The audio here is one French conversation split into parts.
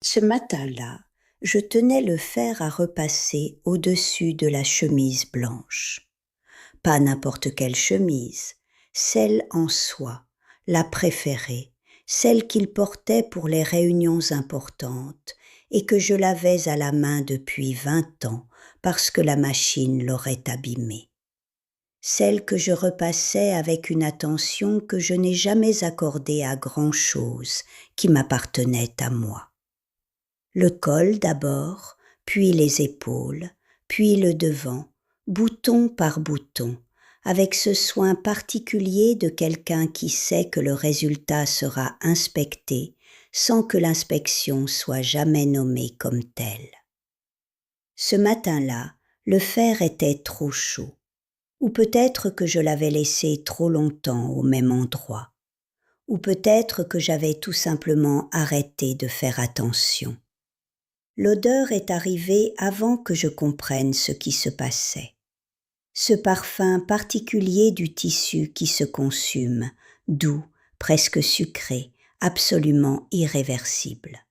Ce matin-là, je tenais le fer à repasser au-dessus de la chemise blanche. Pas n'importe quelle chemise, celle en soie, la préférée, celle qu'il portait pour les réunions importantes et que je lavais à la main depuis 20 ans parce que la machine l'aurait abîmée. Celle que je repassais avec une attention que je n'ai jamais accordée à grand-chose qui m'appartenait à moi. Le col d'abord, puis les épaules, puis le devant, bouton par bouton, avec ce soin particulier de quelqu'un qui sait que le résultat sera inspecté sans que l'inspection soit jamais nommée comme telle. Ce matin-là, le fer était trop chaud, ou peut-être que je l'avais laissé trop longtemps au même endroit, ou peut-être que j'avais tout simplement arrêté de faire attention. L'odeur est arrivée avant que je comprenne ce qui se passait. Ce parfum particulier du tissu qui se consume, doux, presque sucré, absolument irréversible.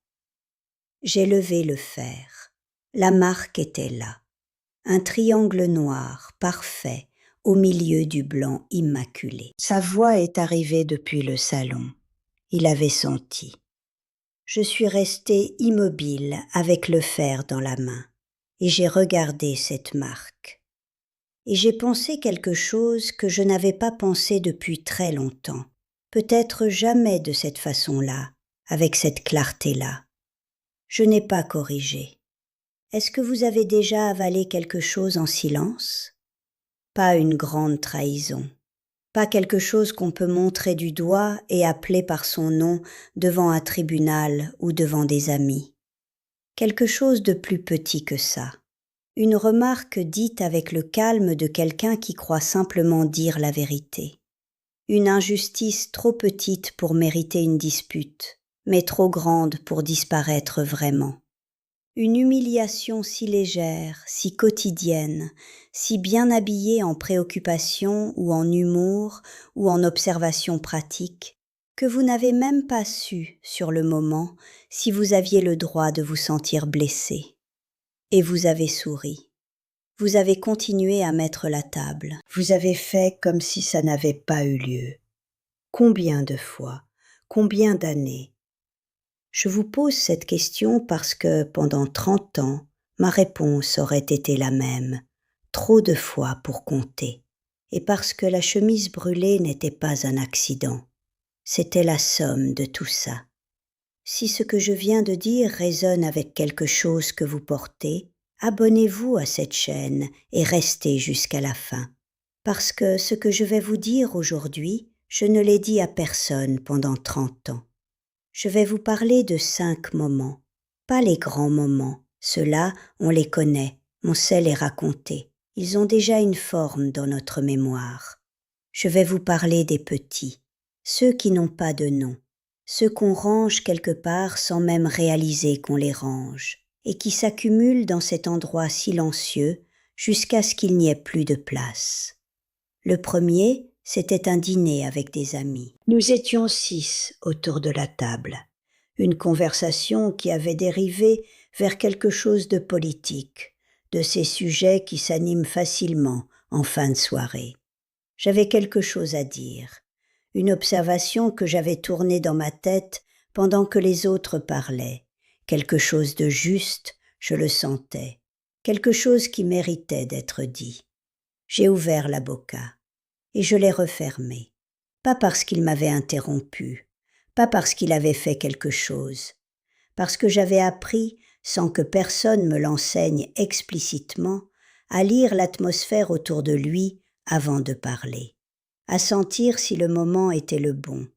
J'ai levé le fer. La marque était là. Un triangle noir, parfait, au milieu du blanc immaculé. Sa voix est arrivée depuis le salon. Il avait senti. Je suis restée immobile avec le fer dans la main, et j'ai regardé cette marque. Et j'ai pensé quelque chose que je n'avais pas pensé depuis très longtemps, peut-être jamais de cette façon-là, avec cette clarté-là. Je n'ai pas corrigé. Est-ce que vous avez déjà avalé quelque chose en silence? Pas une grande trahison. Pas quelque chose qu'on peut montrer du doigt et appeler par son nom devant un tribunal ou devant des amis. Quelque chose de plus petit que ça. Une remarque dite avec le calme de quelqu'un qui croit simplement dire la vérité. Une injustice trop petite pour mériter une dispute, mais trop grande pour disparaître vraiment. Une humiliation si légère, si quotidienne, si bien habillée en préoccupation ou en humour ou en observation pratique, que vous n'avez même pas su, sur le moment, si vous aviez le droit de vous sentir blessé. Et vous avez souri. Vous avez continué à mettre la table. Vous avez fait comme si ça n'avait pas eu lieu. Combien de fois? Combien d'années? Je vous pose cette question parce que pendant 30 ans, ma réponse aurait été la même, trop de fois pour compter, et parce que la chemise brûlée n'était pas un accident, c'était la somme de tout ça. Si ce que je viens de dire résonne avec quelque chose que vous portez, abonnez-vous à cette chaîne et restez jusqu'à la fin, parce que ce que je vais vous dire aujourd'hui, je ne l'ai dit à personne pendant 30 ans. Je vais vous parler de 5 moments, pas les grands moments, ceux-là, on les connaît, on sait les raconter, ils ont déjà une forme dans notre mémoire. Je vais vous parler des petits, ceux qui n'ont pas de nom, ceux qu'on range quelque part sans même réaliser qu'on les range, et qui s'accumulent dans cet endroit silencieux jusqu'à ce qu'il n'y ait plus de place. Le premier, c'était un dîner avec des amis. Nous étions 6 autour de la table. Une conversation qui avait dérivé vers quelque chose de politique, de ces sujets qui s'animent facilement en fin de soirée. J'avais quelque chose à dire, une observation que j'avais tournée dans ma tête pendant que les autres parlaient, quelque chose de juste, je le sentais, quelque chose qui méritait d'être dit. J'ai ouvert la boca. Et je l'ai refermé, pas parce qu'il m'avait interrompu, pas parce qu'il avait fait quelque chose, parce que j'avais appris, sans que personne me l'enseigne explicitement, à lire l'atmosphère autour de lui avant de parler, à sentir si le moment était le bon,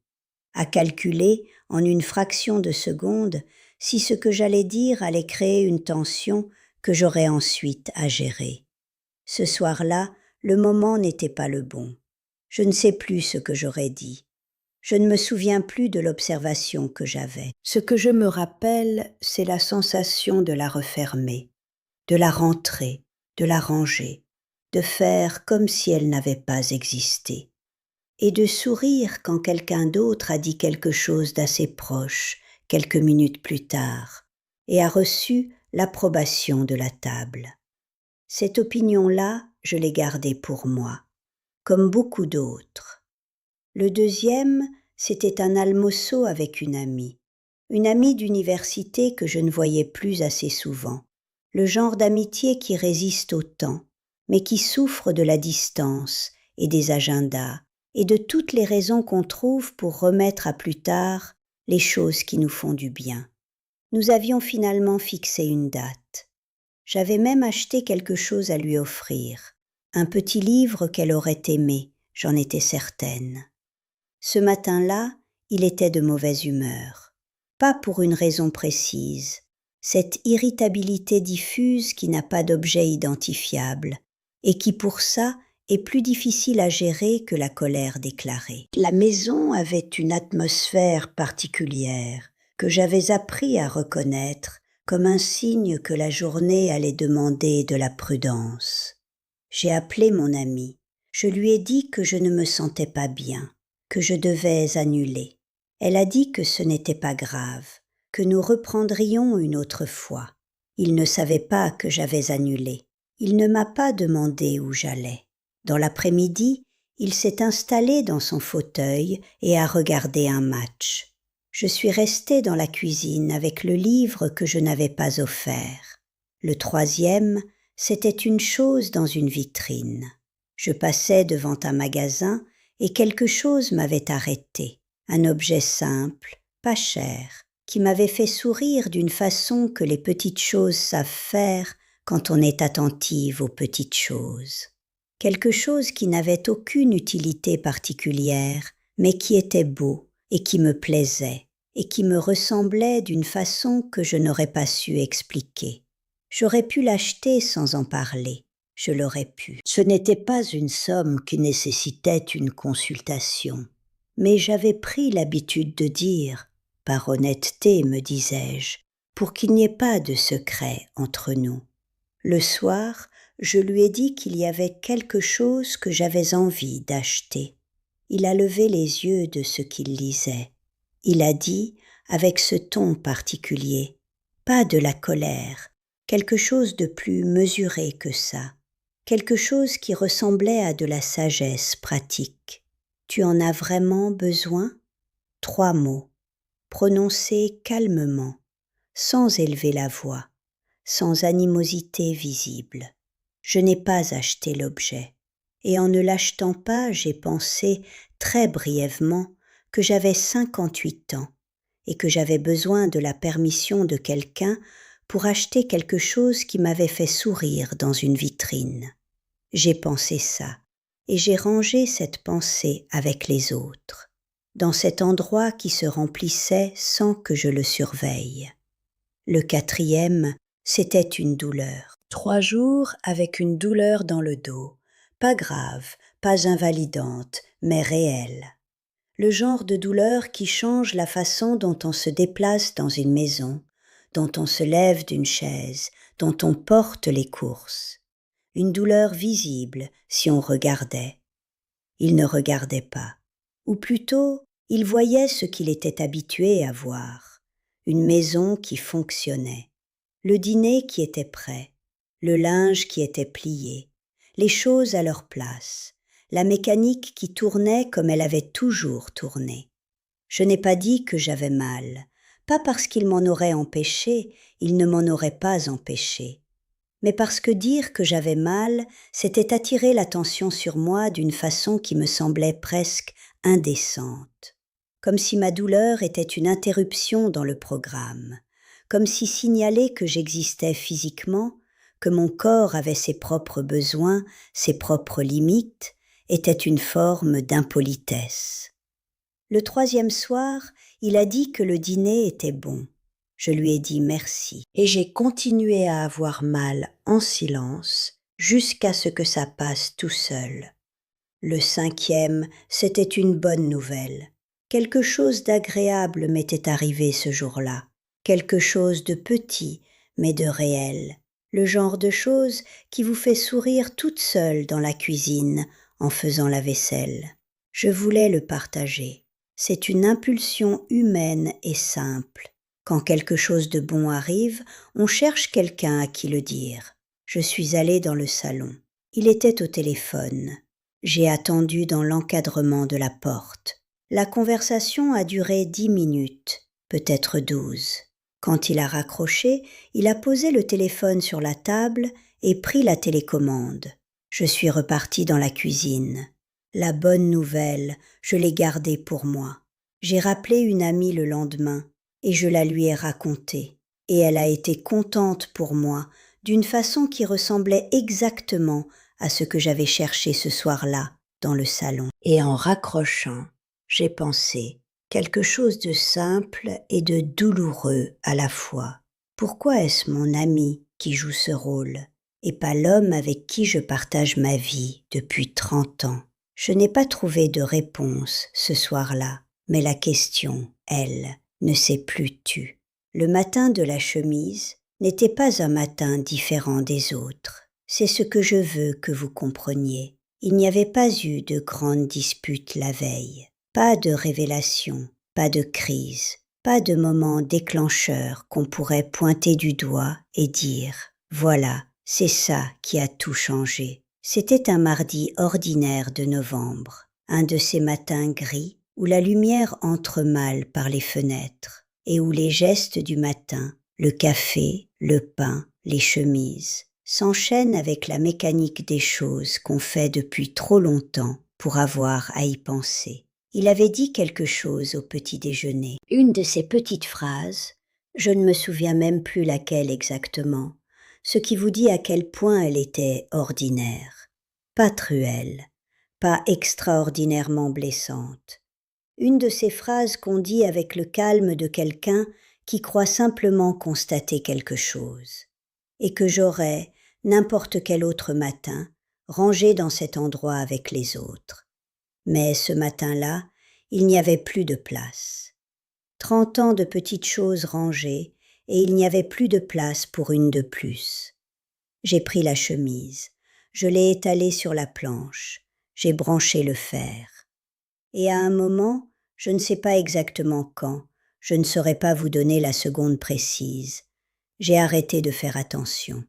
à calculer en une fraction de seconde si ce que j'allais dire allait créer une tension que j'aurais ensuite à gérer. Ce soir-là, le moment n'était pas le bon. Je ne sais plus ce que j'aurais dit. Je ne me souviens plus de l'observation que j'avais. Ce que je me rappelle, c'est la sensation de la refermer, de la rentrer, de la ranger, de faire comme si elle n'avait pas existé, et de sourire quand quelqu'un d'autre a dit quelque chose d'assez proche, quelques minutes plus tard, et a reçu l'approbation de la table. Cette opinion-là, je l'ai gardée pour moi, comme beaucoup d'autres. Le deuxième, c'était un almosso avec une amie d'université que je ne voyais plus assez souvent, le genre d'amitié qui résiste au temps, mais qui souffre de la distance et des agendas et de toutes les raisons qu'on trouve pour remettre à plus tard les choses qui nous font du bien. Nous avions finalement fixé une date. J'avais même acheté quelque chose à lui offrir, un petit livre qu'elle aurait aimé, j'en étais certaine. Ce matin-là, il était de mauvaise humeur. Pas pour une raison précise, cette irritabilité diffuse qui n'a pas d'objet identifiable et qui pour ça est plus difficile à gérer que la colère déclarée. La maison avait une atmosphère particulière que j'avais appris à reconnaître comme un signe que la journée allait demander de la prudence. J'ai appelé mon amie. Je lui ai dit que je ne me sentais pas bien, que je devais annuler. Elle a dit que ce n'était pas grave, que nous reprendrions une autre fois. Il ne savait pas que j'avais annulé. Il ne m'a pas demandé où j'allais. Dans l'après-midi, il s'est installé dans son fauteuil et a regardé un match. Je suis restée dans la cuisine avec le livre que je n'avais pas offert. Le troisième, c'était une chose dans une vitrine. Je passais devant un magasin et quelque chose m'avait arrêté. Un objet simple, pas cher, qui m'avait fait sourire d'une façon que les petites choses savent faire quand on est attentive aux petites choses. Quelque chose qui n'avait aucune utilité particulière, mais qui était beau et qui me plaisait, et qui me ressemblait d'une façon que je n'aurais pas su expliquer. J'aurais pu l'acheter sans en parler, je l'aurais pu. Ce n'était pas une somme qui nécessitait une consultation, mais j'avais pris l'habitude de dire, par honnêteté me disais-je, pour qu'il n'y ait pas de secret entre nous. Le soir, je lui ai dit qu'il y avait quelque chose que j'avais envie d'acheter. Il a levé les yeux de ce qu'il lisait. Il a dit, avec ce ton particulier, pas de la colère, quelque chose de plus mesuré que ça, quelque chose qui ressemblait à de la sagesse pratique. Tu en as vraiment besoin ? 3 mots, prononcés calmement, sans élever la voix, sans animosité visible. Je n'ai pas acheté l'objet, et en ne l'achetant pas, j'ai pensé, très brièvement, que j'avais 58 ans, et que j'avais besoin de la permission de quelqu'un pour acheter quelque chose qui m'avait fait sourire dans une vitrine. J'ai pensé ça, et j'ai rangé cette pensée avec les autres, dans cet endroit qui se remplissait sans que je le surveille. Le quatrième, c'était une douleur. 3 jours avec une douleur dans le dos, pas grave, pas invalidante, mais réelle. Le genre de douleur qui change la façon dont on se déplace dans une maison, dont on se lève d'une chaise, dont on porte les courses. Une douleur visible si on regardait. Il ne regardait pas, ou plutôt, il voyait ce qu'il était habitué à voir. Une maison qui fonctionnait, le dîner qui était prêt, le linge qui était plié, les choses à leur place, la mécanique qui tournait comme elle avait toujours tourné. Je n'ai pas dit que j'avais mal, pas parce qu'il m'en aurait empêché, il ne m'en aurait pas empêché, mais parce que dire que j'avais mal, c'était attirer l'attention sur moi d'une façon qui me semblait presque indécente, comme si ma douleur était une interruption dans le programme, comme si signaler que j'existais physiquement, que mon corps avait ses propres besoins, ses propres limites, était une forme d'impolitesse. Le 3e soir, il a dit que le dîner était bon. Je lui ai dit merci, et j'ai continué à avoir mal en silence jusqu'à ce que ça passe tout seul. Le 5e, c'était une bonne nouvelle. Quelque chose d'agréable m'était arrivé ce jour-là, quelque chose de petit, mais de réel, le genre de chose qui vous fait sourire toute seule dans la cuisine en faisant la vaisselle. Je voulais le partager. C'est une impulsion humaine et simple, Quand quelque chose de bon arrive, on cherche quelqu'un à qui le dire. Je suis allée dans le salon. Il était au téléphone. J'ai attendu dans l'encadrement de la porte. La conversation a duré 10 minutes, peut-être 12. Quand il a raccroché, il a posé le téléphone sur la table et pris la télécommande. Je suis repartie dans la cuisine. La bonne nouvelle, je l'ai gardée pour moi. J'ai rappelé une amie le lendemain et je la lui ai racontée. Et elle a été contente pour moi d'une façon qui ressemblait exactement à ce que j'avais cherché ce soir-là dans le salon. Et en raccrochant, j'ai pensé quelque chose de simple et de douloureux à la fois. Pourquoi est-ce mon ami qui joue ce rôle et pas l'homme avec qui je partage ma vie depuis 30 ans? Je n'ai pas trouvé de réponse ce soir-là, mais la question, elle, ne s'est plus tue. Le matin de la chemise n'était pas un matin différent des autres. C'est ce que je veux que vous compreniez. Il n'y avait pas eu de grande dispute la veille, pas de révélation, pas de crise, pas de moment déclencheur qu'on pourrait pointer du doigt et dire « Voilà, c'est ça qui a tout changé ». C'était un mardi ordinaire de novembre, un de ces matins gris où la lumière entre mal par les fenêtres et où les gestes du matin, le café, le pain, les chemises, s'enchaînent avec la mécanique des choses qu'on fait depuis trop longtemps pour avoir à y penser. Il avait dit quelque chose au petit déjeuner. Une de ces petites phrases, je ne me souviens même plus laquelle exactement, ce qui vous dit à quel point elle était ordinaire. Pas cruelle, pas extraordinairement blessante. Une de ces phrases qu'on dit avec le calme de quelqu'un qui croit simplement constater quelque chose, et que j'aurais, n'importe quel autre matin, rangé dans cet endroit avec les autres. Mais ce matin-là, il n'y avait plus de place. 30 ans de petites choses rangées, et il n'y avait plus de place pour une de plus. J'ai pris la chemise, je l'ai étalée sur la planche, j'ai branché le fer. Et à un moment, je ne sais pas exactement quand, je ne saurais pas vous donner la seconde précise, j'ai arrêté de faire attention.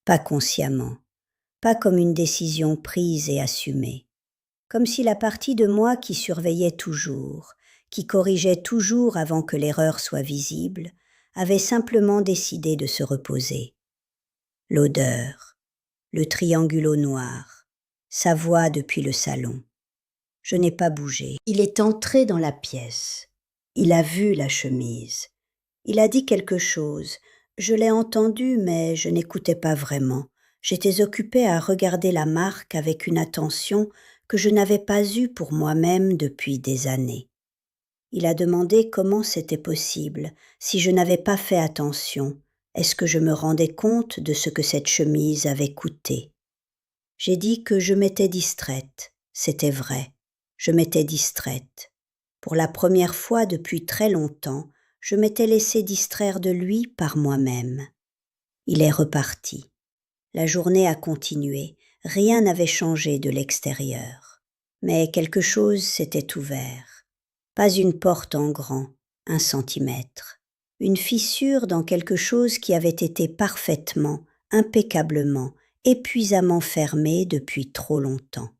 Pas consciemment, pas comme une décision prise et assumée. Comme si la partie de moi qui surveillait toujours, qui corrigeait toujours avant que l'erreur soit visible, avait simplement décidé de se reposer. L'odeur, le triangulo noir, sa voix depuis le salon. Je n'ai pas bougé. Il est entré dans la pièce. Il a vu la chemise. Il a dit quelque chose. Je l'ai entendu, mais je n'écoutais pas vraiment. J'étais occupée à regarder la marque avec une attention que je n'avais pas eue pour moi-même depuis des années. Il a demandé comment c'était possible, si je n'avais pas fait attention. Est-ce que je me rendais compte de ce que cette chemise avait coûté? J'ai dit que je m'étais distraite. C'était vrai. Je m'étais distraite. Pour la première fois depuis très longtemps, je m'étais laissée distraire de lui par moi-même. Il est reparti. La journée a continué. Rien n'avait changé de l'extérieur. Mais quelque chose s'était ouvert. Pas une porte en grand, 1 centimètre. Une fissure dans quelque chose qui avait été parfaitement, impeccablement, épuisamment fermé depuis trop longtemps.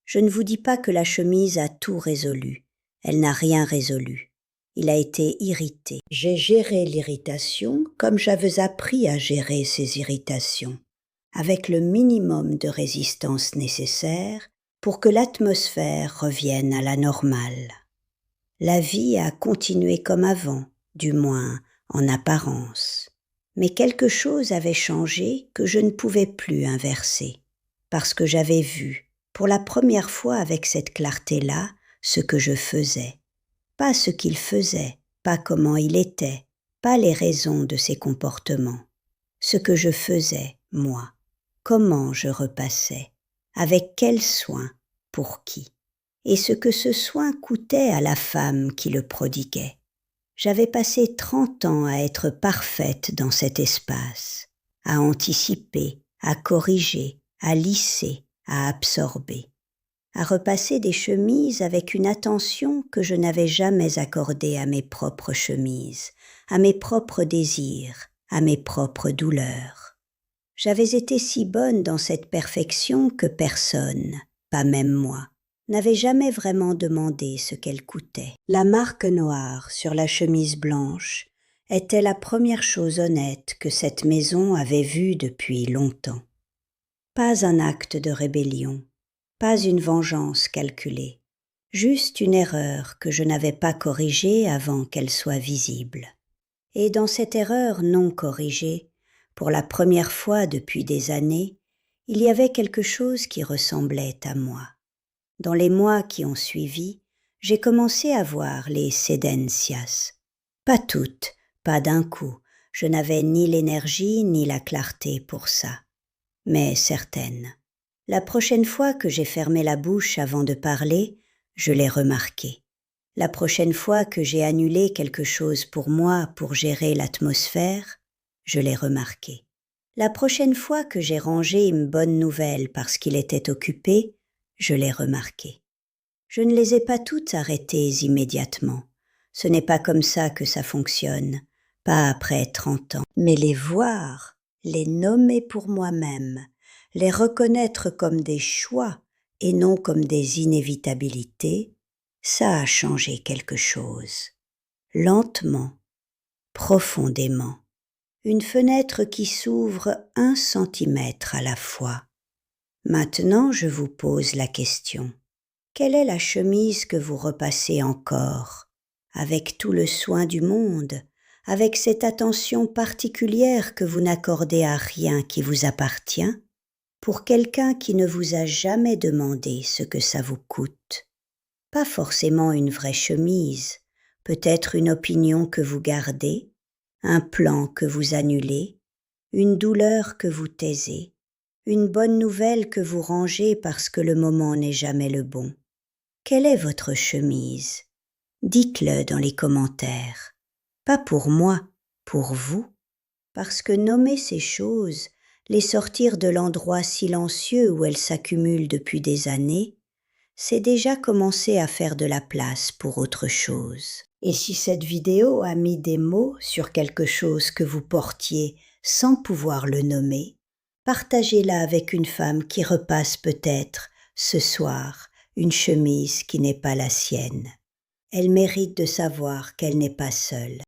Je ne vous dis pas que la chemise a tout résolu. Elle n'a rien résolu. Il a été irrité. J'ai géré l'irritation comme j'avais appris à gérer ces irritations, avec le minimum de résistance nécessaire pour que l'atmosphère revienne à la normale. La vie a continué comme avant, du moins en apparence. Mais quelque chose avait changé que je ne pouvais plus inverser, parce que j'avais vu, pour la première fois avec cette clarté-là, ce que je faisais. Pas ce qu'il faisait, pas comment il était, pas les raisons de ses comportements. Ce que je faisais, moi, comment je repassais, avec quel soin, pour qui, et ce que ce soin coûtait à la femme qui le prodiguait. J'avais passé 30 ans à être parfaite dans cet espace, à anticiper, à corriger, à lisser, à absorber, à repasser des chemises avec une attention que je n'avais jamais accordée à mes propres chemises, à mes propres désirs, à mes propres douleurs. J'avais été si bonne dans cette perfection que personne, pas même moi, n'avait jamais vraiment demandé ce qu'elle coûtait. La marque noire sur la chemise blanche était la première chose honnête que cette maison avait vue depuis longtemps. Pas un acte de rébellion, pas une vengeance calculée, juste une erreur que je n'avais pas corrigée avant qu'elle soit visible. Et dans cette erreur non corrigée, pour la première fois depuis des années, il y avait quelque chose qui ressemblait à moi. Dans les mois qui ont suivi, j'ai commencé à voir les sédentias. Pas toutes, pas d'un coup, je n'avais ni l'énergie ni la clarté pour ça, mais certaines. La prochaine fois que j'ai fermé la bouche avant de parler, je l'ai remarqué. La prochaine fois que j'ai annulé quelque chose pour moi pour gérer l'atmosphère, je l'ai remarqué. La prochaine fois que j'ai rangé une bonne nouvelle parce qu'il était occupé, je l'ai remarqué. Je ne les ai pas toutes arrêtées immédiatement. Ce n'est pas comme ça que ça fonctionne, pas après 30 ans. Mais les voir, les nommer pour moi-même, les reconnaître comme des choix et non comme des inévitabilités, ça a changé quelque chose. Lentement, profondément. Une fenêtre qui s'ouvre 1 centimètre à la fois. Maintenant, je vous pose la question. Quelle est la chemise que vous repassez encore, avec tout le soin du monde, avec cette attention particulière que vous n'accordez à rien qui vous appartient, pour quelqu'un qui ne vous a jamais demandé ce que ça vous coûte? Pas forcément une vraie chemise, peut-être une opinion que vous gardez, un plan que vous annulez, une douleur que vous taisez, une bonne nouvelle que vous rangez parce que le moment n'est jamais le bon. Quelle est votre chemise? Dites-le dans les commentaires. Pas pour moi, pour vous. Parce que nommer ces choses, les sortir de l'endroit silencieux où elles s'accumulent depuis des années, c'est déjà commencer à faire de la place pour autre chose. Et si cette vidéo a mis des mots sur quelque chose que vous portiez sans pouvoir le nommer, partagez-la avec une femme qui repasse peut-être, ce soir, une chemise qui n'est pas la sienne. Elle mérite de savoir qu'elle n'est pas seule.